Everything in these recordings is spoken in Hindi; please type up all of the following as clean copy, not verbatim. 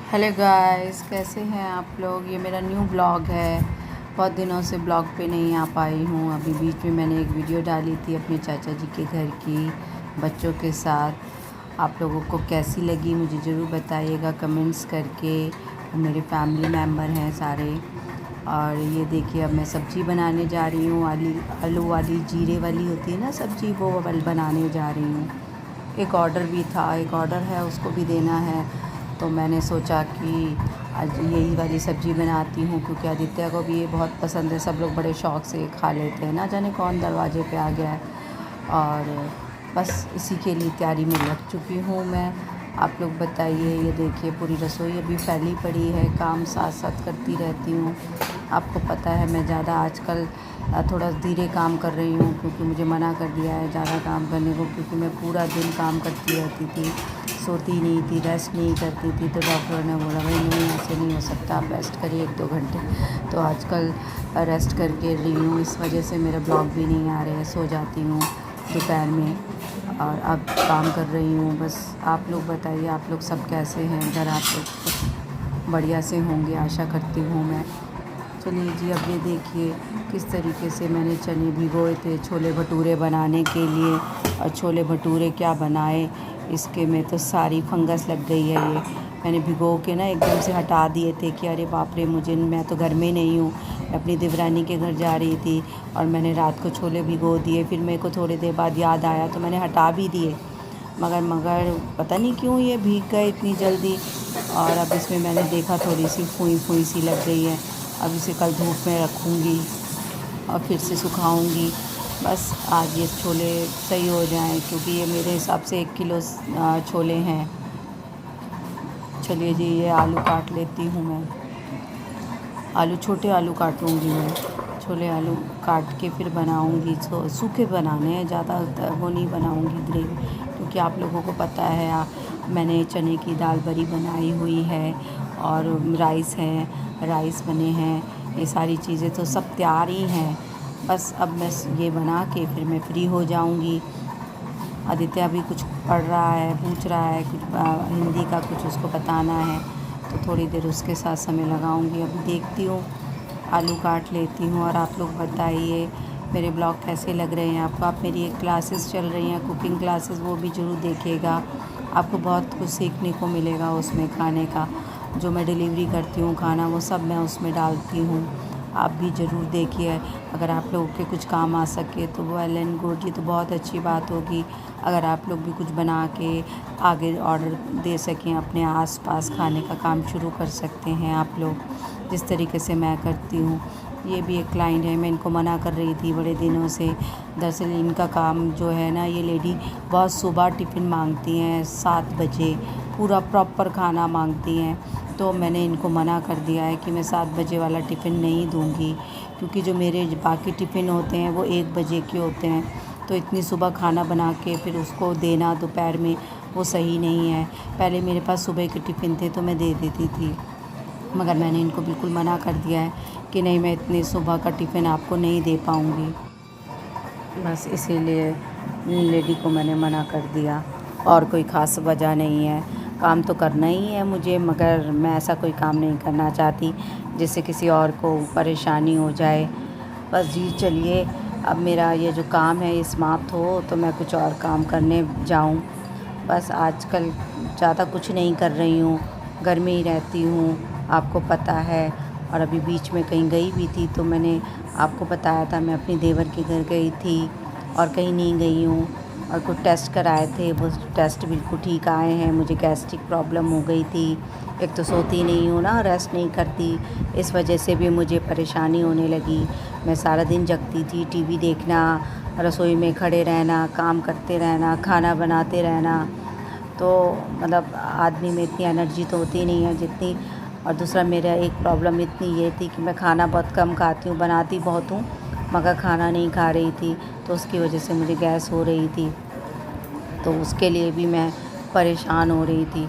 हेलो गाइस, कैसे हैं आप लोग। ये मेरा न्यू ब्लॉग है। बहुत दिनों से ब्लॉग पे नहीं आ पाई हूँ। अभी बीच में मैंने एक वीडियो डाली थी अपने चाचा जी के घर की बच्चों के साथ। आप लोगों को कैसी लगी मुझे ज़रूर बताइएगा कमेंट्स करके। मेरे फैमिली मेम्बर हैं सारे। और ये देखिए, अब मैं सब्ज़ी बनाने जा रही हूँ। आलू वाली जीरे वाली होती है ना सब्ज़ी, वो बनाने जा रही हूँ। एक ऑर्डर भी था, एक ऑर्डर है, उसको भी देना है। तो मैंने सोचा कि आज यही वाली सब्ज़ी बनाती हूँ, क्योंकि आदित्य को भी ये बहुत पसंद है। सब लोग बड़े शौक़ से खा लेते हैं। ना जाने कौन दरवाजे पे आ गया है। और बस इसी के लिए तैयारी में लग चुकी हूँ मैं। आप लोग बताइए। ये देखिए, पूरी रसोई अभी फैली पड़ी है। काम साथ साथ करती रहती हूँ। आपको पता है मैं ज़्यादा आजकल थोड़ा धीरे काम कर रही हूँ, क्योंकि मुझे मना कर दिया है ज़्यादा काम करने को, क्योंकि मैं पूरा दिन काम करती रहती थी, सोती नहीं थी, रेस्ट नहीं करती थी। तो डॉक्टर ने बोला भाई नहीं, ऐसे नहीं हो सकता, आप रेस्ट करिए 1-2 घंटे। तो आजकल रेस्ट करके रही हूँ। इस वजह से मेरा ब्लॉग भी नहीं आ रहे हैं। सो जाती हूँ दोपहर में और अब काम कर रही हूँ। बस आप लोग बताइए, आप लोग सब कैसे हैं इधर। आप लोग बढ़िया से होंगे, आशा करती हूँ मैं। चलिए जी, अब ये देखिए किस तरीके से मैंने चने भिगोए थे छोले भटूरे बनाने के लिए। और छोले भटूरे क्या बनाए, इसके में तो सारी फंगस लग गई है। ये मैंने भिगो के ना एकदम से हटा दिए थे कि अरे बाप रे, मैं तो घर में नहीं हूँ, मैं अपनी देवरानी के घर जा रही थी। और मैंने रात को छोले भिगो दिए। फिर मेरे को थोड़ी देर बाद याद आया तो मैंने हटा भी दिए। मगर पता नहीं क्यों ये भीग गए इतनी जल्दी। और अब इसमें मैंने देखा थोड़ी सी फुई फुई सी लग गई है। अब इसे कल धूप में रखूँगी और फिर से सुखाऊँगी। बस आज ये छोले सही हो जाएं, क्योंकि ये मेरे हिसाब से 1 किलो छोले हैं। चलिए जी, ये आलू काट लेती हूँ मैं। आलू छोटे आलू काटूँगी मैं। छोले आलू काट के फिर बनाऊँगी। सूखे बनाने हैं, ज़्यादा वो नहीं बनाऊँगी ग्रेवी, क्योंकि आप लोगों को पता है मैंने चने की दाल बड़ी बनाई हुई है और राइस है, राइस बने हैं। ये सारी चीज़ें तो सब तैयार ही हैं। बस अब मैं ये बना के फिर मैं फ्री हो जाऊँगी। आदित्य अभी कुछ पढ़ रहा है, पूछ रहा है कुछ हिंदी का, कुछ उसको बताना है। तो थोड़ी देर उसके साथ समय लगाऊंगी। अभी देखती हूँ, आलू काट लेती हूँ। और आप लोग बताइए मेरे ब्लॉग कैसे लग रहे हैं आपको। आप मेरी एक क्लासेस चल रही हैं, कुकिंग क्लासेस, वो भी ज़रूर देखिएगा। आपको बहुत कुछ सीखने को मिलेगा उसमें। खाने का जो मैं डिलीवरी करती हूँ खाना, वो सब मैं उसमें डालती हूँ। आप भी ज़रूर देखिए। अगर आप लोगों के कुछ काम आ सके तो वेल एंड गुड, ये तो बहुत अच्छी बात होगी। अगर आप लोग भी कुछ बना के आगे ऑर्डर दे सकें, अपने आसपास खाने का काम शुरू कर सकते हैं आप लोग, जिस तरीके से मैं करती हूँ। ये भी एक क्लाइंट है, मैं इनको मना कर रही थी बड़े दिनों से। दरअसल इनका काम जो है ना, ये लेडी बहुत सुबह टिफ़िन मांगती हैं 7 बजे, पूरा प्रॉपर खाना मांगती हैं। तो मैंने इनको मना कर दिया है कि मैं 7 बजे वाला टिफ़िन नहीं दूँगी, क्योंकि जो मेरे बाकी टिफ़िन होते हैं वो 1 बजे के होते हैं। तो इतनी सुबह खाना बना के फिर उसको देना दोपहर में, वो सही नहीं है। पहले मेरे पास सुबह के टिफ़िन थे तो मैं दे देती थी, मगर मैंने इनको बिल्कुल मना कर दिया है कि नहीं, मैं इतनी सुबह का टिफ़िन आपको नहीं दे पाऊँगी। बस इसीलिए लेडी को मैंने मना कर दिया, और कोई ख़ास वजह नहीं है। काम तो करना ही है मुझे, मगर मैं ऐसा कोई काम नहीं करना चाहती जिससे किसी और को परेशानी हो जाए। बस जी, चलिए अब मेरा ये जो काम है ये समाप्त हो तो मैं कुछ और काम करने जाऊं। बस आजकल ज़्यादा कुछ नहीं कर रही हूँ, घर में ही रहती हूँ, आपको पता है। और अभी बीच में कहीं गई भी थी तो मैंने आपको बताया था, मैं अपनी देवर के घर गई थी और कहीं नहीं गई हूँ। और कुछ टेस्ट कराए थे, वो टेस्ट बिल्कुल ठीक आए हैं। मुझे गैस्ट्रिक प्रॉब्लम हो गई थी। एक तो सोती नहीं हूँ ना, रेस्ट नहीं करती, इस वजह से भी मुझे परेशानी होने लगी। मैं सारा दिन जगती थी, टीवी देखना, रसोई में खड़े रहना, काम करते रहना, खाना बनाते रहना। तो मतलब आदमी में इतनी एनर्जी तो होती नहीं है जितनी। और दूसरा, मेरा एक प्रॉब्लम इतनी ये थी कि मैं खाना बहुत कम खाती हूँ, बनाती बहुत हूँ मगर खाना नहीं खा रही थी। तो उसकी वजह से मुझे गैस हो रही थी, तो उसके लिए भी मैं परेशान हो रही थी।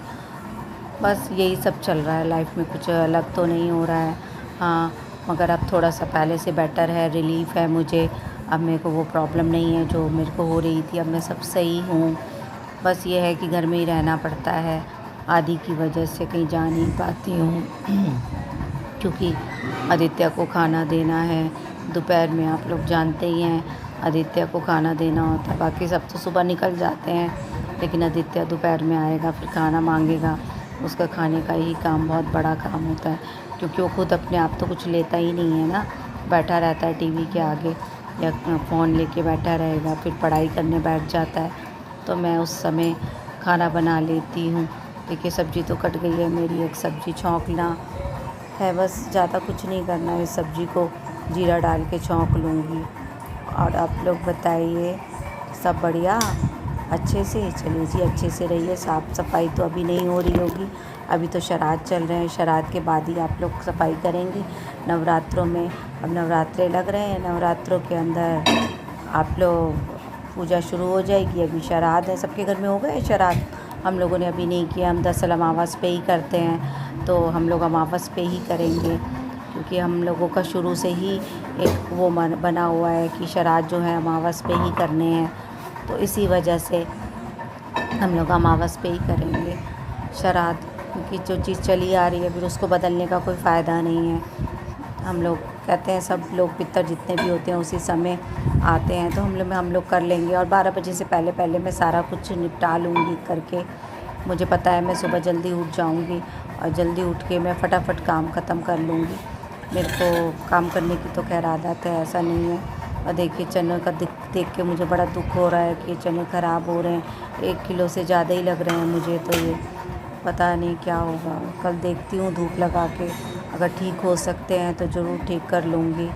बस यही सब चल रहा है लाइफ में, कुछ अलग तो नहीं हो रहा है। हाँ, मगर अब थोड़ा सा पहले से बेटर है, रिलीफ़ है मुझे। अब मेरे को वो प्रॉब्लम नहीं है जो मेरे को हो रही थी, अब मैं सब सही हूँ। बस ये है कि घर में ही रहना पड़ता है। आदि की वजह से कहीं जा नहीं पाती हूँ क्योंकि आदित्य को खाना देना है। दोपहर में आप लोग जानते ही हैं आदित्य को खाना देना होता है। बाकी सब तो सुबह निकल जाते हैं, लेकिन आदित्य दोपहर में आएगा, फिर खाना मांगेगा। उसका खाने का ही काम बहुत बड़ा काम होता है, क्योंकि वो खुद अपने आप तो कुछ लेता ही नहीं है ना। बैठा रहता है टीवी के आगे या फ़ोन लेके बैठा रहेगा, फिर पढ़ाई करने बैठ जाता है। तो मैं उस समय खाना बना लेती हूँ। देखिए सब्ज़ी तो कट गई है मेरी, एक सब्ज़ी छौंकना है, बस ज़्यादा कुछ नहीं करना है। इस सब्ज़ी को जीरा डाल के छौंक लूँगी। और आप लोग बताइए, सब बढ़िया अच्छे से? चलिए जी, अच्छे से रहिए। साफ़ सफाई तो अभी नहीं हो रही होगी, अभी तो श्राद्ध चल रहे हैं। श्राद्ध के बाद ही आप लोग सफाई करेंगे नवरात्रों में। अब नवरात्रे लग रहे हैं, नवरात्रों के अंदर आप लोग पूजा शुरू हो जाएगी। अभी श्राद्ध है, सबके घर में हो गए श्राद्ध। हम लोगों ने अभी नहीं किया, हम दरअसल अमावस पे ही करते हैं, तो हम लोग अमावस पे ही करेंगे, क्योंकि हम लोगों का शुरू से ही एक वो बना हुआ है कि श्राद्ध जो है अमावस पे ही करने हैं। तो इसी वजह से हम लोग अमावस पे ही करेंगे श्राद्ध, क्योंकि जो चीज़ चली आ रही है फिर उसको बदलने का कोई फ़ायदा नहीं है। हम लोग कहते हैं सब लोग पितर जितने भी होते हैं उसी समय आते हैं, तो हम लोग कर लेंगे। और 12 बजे से पहले पहले मैं सारा कुछ निपटा लूँगी करके। मुझे पता है मैं सुबह जल्दी उठ जाऊँगी और जल्दी उठ के मैं फटाफट काम ख़त्म कर लूँगी। मेरे को काम करने की तो खैर आदत है, ऐसा नहीं है। और देखिए चने का देख के मुझे बड़ा दुख हो रहा है कि चने ख़राब हो रहे हैं। 1 किलो से ज़्यादा ही लग रहे हैं मुझे, तो ये पता नहीं क्या होगा। कल देखती हूँ धूप लगा के, अगर ठीक हो सकते हैं तो ज़रूर ठीक कर लूँगी।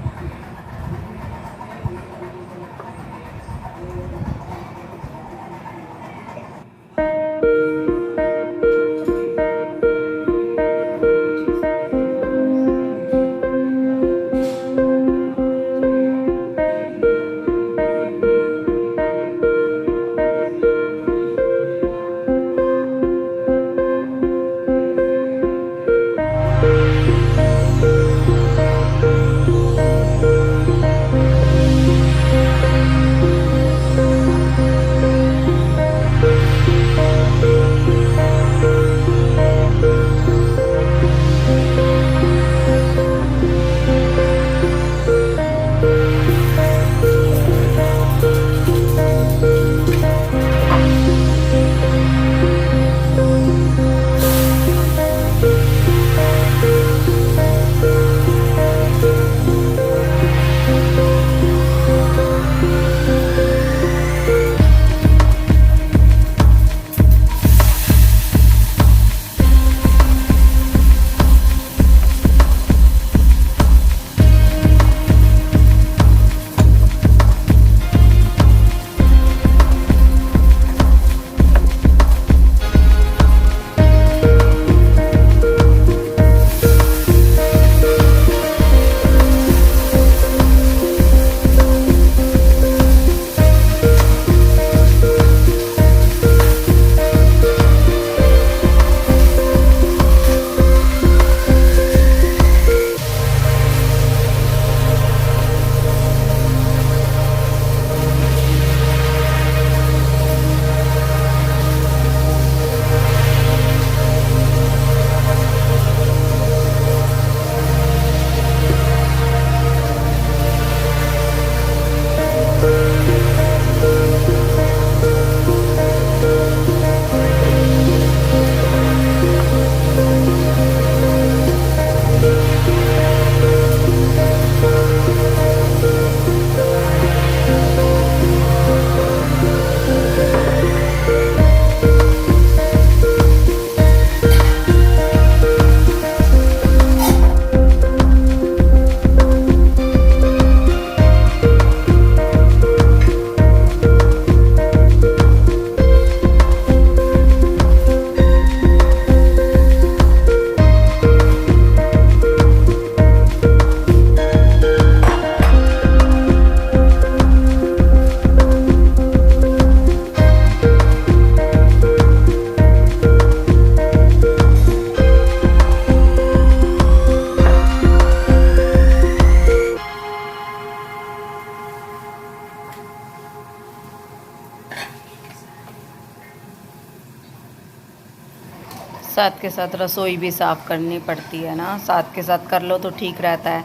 साथ के साथ रसोई भी साफ़ करनी पड़ती है ना, साथ के साथ कर लो तो ठीक रहता है,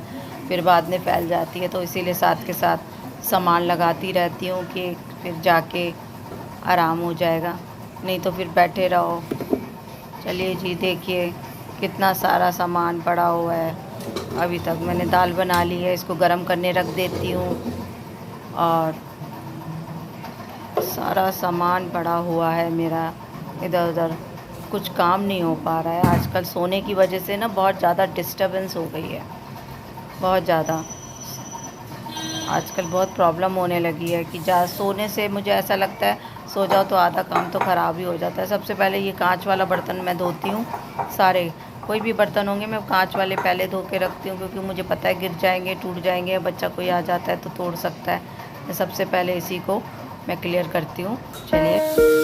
फिर बाद में फैल जाती है। तो इसीलिए साथ के साथ सामान लगाती रहती हूँ कि फिर जाके आराम हो जाएगा, नहीं तो फिर बैठे रहो। चलिए जी, देखिए कितना सारा सामान पड़ा हुआ है। अभी तक मैंने दाल बना ली है, इसको गरम करने रख देती हूँ। और सारा सामान पड़ा हुआ है मेरा इधर उधर, कुछ काम नहीं हो पा रहा है। आजकल सोने की वजह से ना बहुत ज़्यादा डिस्टर्बेंस हो गई है, बहुत ज़्यादा। आजकल बहुत प्रॉब्लम होने लगी है कि सोने से मुझे ऐसा लगता है सो जाओ तो आधा काम तो ख़राब ही हो जाता है। सबसे पहले ये कांच वाला बर्तन मैं धोती हूँ सारे, कोई भी बर्तन होंगे मैं कांच वाले पहले धो के रखती हूँ, क्योंकि मुझे पता है गिर जाएंगे, टूट जाएंगे, बच्चा कोई आ जाता है तो तोड़ सकता है। मैं सबसे पहले इसी को मैं क्लियर करती हूँ। चलिए।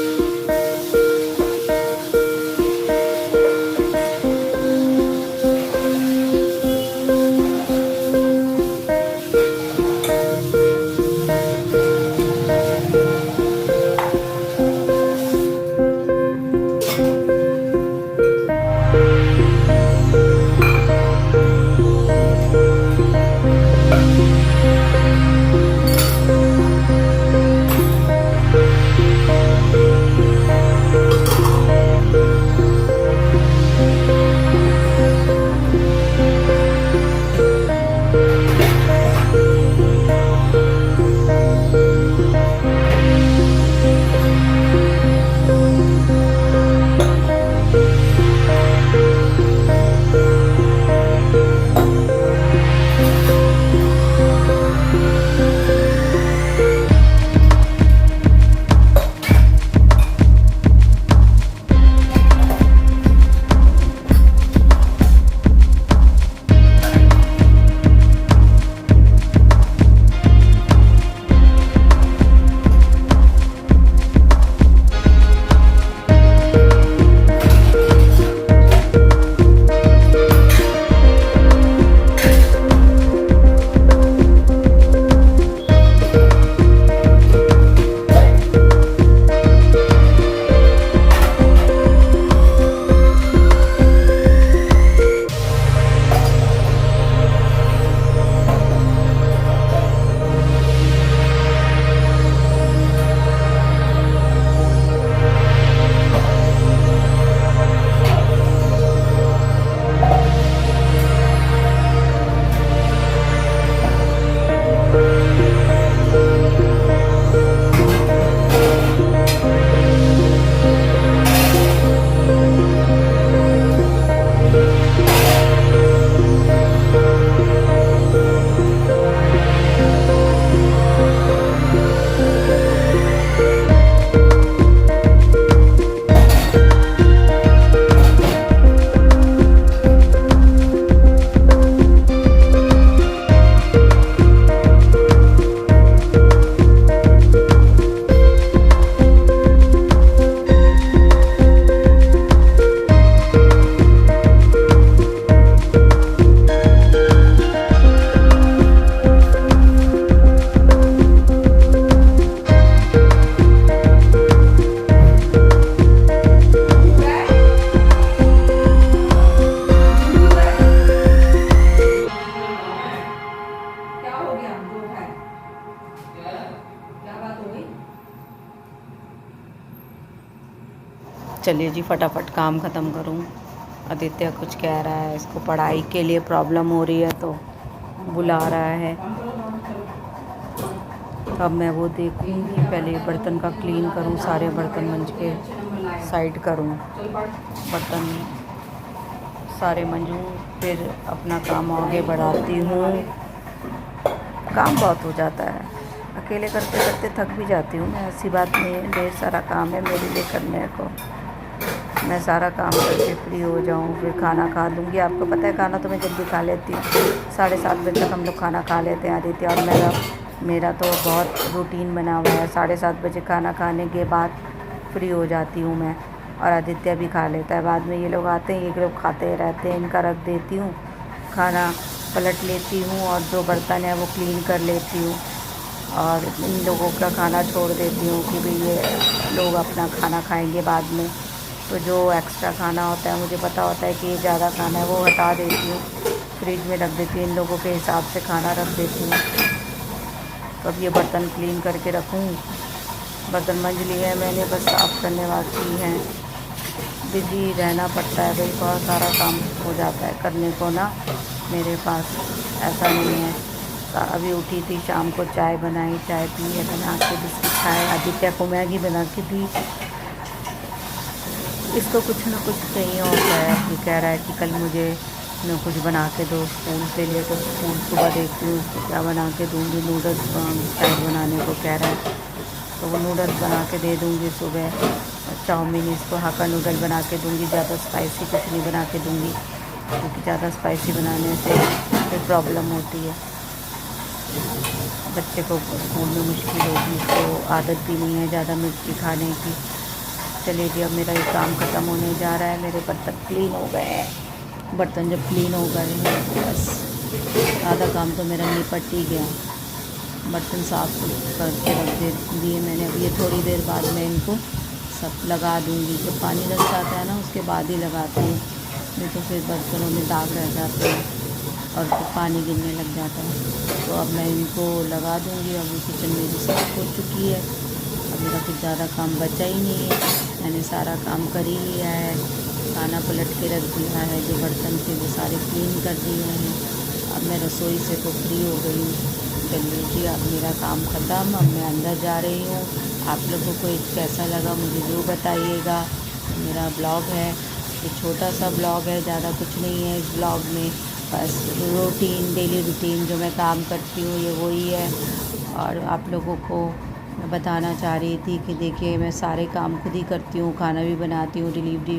चलिए जी, फटाफट काम ख़त्म करूँ। आदित्य कुछ कह रहा है, इसको पढ़ाई के लिए प्रॉब्लम हो रही है तो बुला रहा है। अब मैं वो देखूँगी, पहले बर्तन का क्लीन करूँ, सारे बर्तन मंज के साइड करूँ, बर्तन सारे मंजूँ, फिर अपना काम आगे बढ़ाती हूँ। काम बहुत हो जाता है, अकेले करते करते थक भी जाती हूँ मैं। ऐसी बात नहीं है, ढेर सारा काम है मेरे लिए करने को। मैं सारा काम करके फ्री हो जाऊँ, फिर खाना खा लूँगी। आपको पता है खाना तो मैं जल्दी खा लेती हूँ, 7:30 बजे तक हम लोग खाना खा लेते हैं आदित्य और मेरा तो बहुत रूटीन बना हुआ है। 7:30 बजे खाना खाने के बाद फ्री हो जाती हूँ मैं, और आदित्य भी खा लेता है। बाद में ये लोग आते हैं, ये लोग खाते रहते हैं। इनका रख देती हूँ, खाना पलट लेती हूँ और जो बर्तन है वो क्लीन कर लेती हूँ, और इन लोगों का खाना छोड़ देती हूँ कि भाई ये लोग अपना खाना खाएंगे बाद में। तो जो एक्स्ट्रा खाना होता है मुझे पता होता है कि ये ज़्यादा खाना है, वो हटा देती हूँ, फ्रिज में रख देती हूँ, इन लोगों के हिसाब से खाना रख देती हूँ। तो अब ये बर्तन क्लीन करके रखूँ। बर्तन मंज लिए हैं मैंने, बस साफ़ करने बाकी हैं। बिज़ी रहना पड़ता है भाई, बहुत सारा काम हो जाता है करने को ना मेरे पास, ऐसा नहीं है। अभी उठी थी, शाम को चाय बनाई, चाय पी है बना के, बिस्किट खाए, आदित्य को मैगी बना के दी। इसको कुछ ना कुछ चाहिए होता है। ये कह रहा है कि कल मुझे न कुछ बना के दो स्कूल के लिए, तो स्कूल सुबह देखती हूँ उसको क्या बना के दूँगी। नूडल्स चाय बनाने को कह रहा है, तो वो नूडल्स बना के दे दूँगी सुबह। चाउमीन, इसको हाक्का नूडल बना के दूँगी, ज़्यादा स्पाइसी कुछ नहीं बना के दूँगी, क्योंकि ज़्यादा स्पाइसी बनाने से फिर प्रॉब्लम होती है। बच्चे को स्कूल में मुश्किल होगी, उसको आदत भी नहीं है ज़्यादा मिर्ची खाने की। चलिए जी, अब मेरा ये काम ख़त्म होने जा रहा है। मेरे बर्तन क्लीन हो गए हैं। बर्तन जब क्लीन हो गए हैं बस आधा काम तो मेरा निपट ही गया। बर्तन साफ़ करके रख दिए मैंने। अब ये थोड़ी देर बाद मैं इनको सब लगा दूँगी। जब पानी लग जाता है ना उसके बाद ही लगाती हूँ, नहीं तो फिर बर्तनों में दाग रह जाते हैं और फिर पानी गिरने लग जाता है। तो अब मैं इनको लगा दूँगी। अब किचन मेरी साफ़ हो चुकी है। अब मेरा कुछ ज़्यादा काम बचा ही नहीं है, मैंने सारा काम कर ही लिया है। खाना पलट के रख दिया है, जो बर्तन थे वो सारे क्लीन कर दिए हैं। अब मैं रसोई से तो फ्री हो गई हूँ। चलिए जी, अब मेरा काम ख़त्म। अब मैं अंदर जा रही हूँ। आप लोगों को कैसा लगा मुझे ज़रूर बताइएगा। मेरा ब्लॉग है, ये छोटा सा ब्लॉग है, ज़्यादा कुछ नहीं है इस ब्लॉग में। बस रूटीन, डेली रूटीन जो मैं काम करती हूँ ये वही है। और आप लोगों को मैं बताना चाह रही थी कि देखिए मैं सारे काम खुद ही करती हूँ, खाना भी बनाती हूँ, डिलीवरी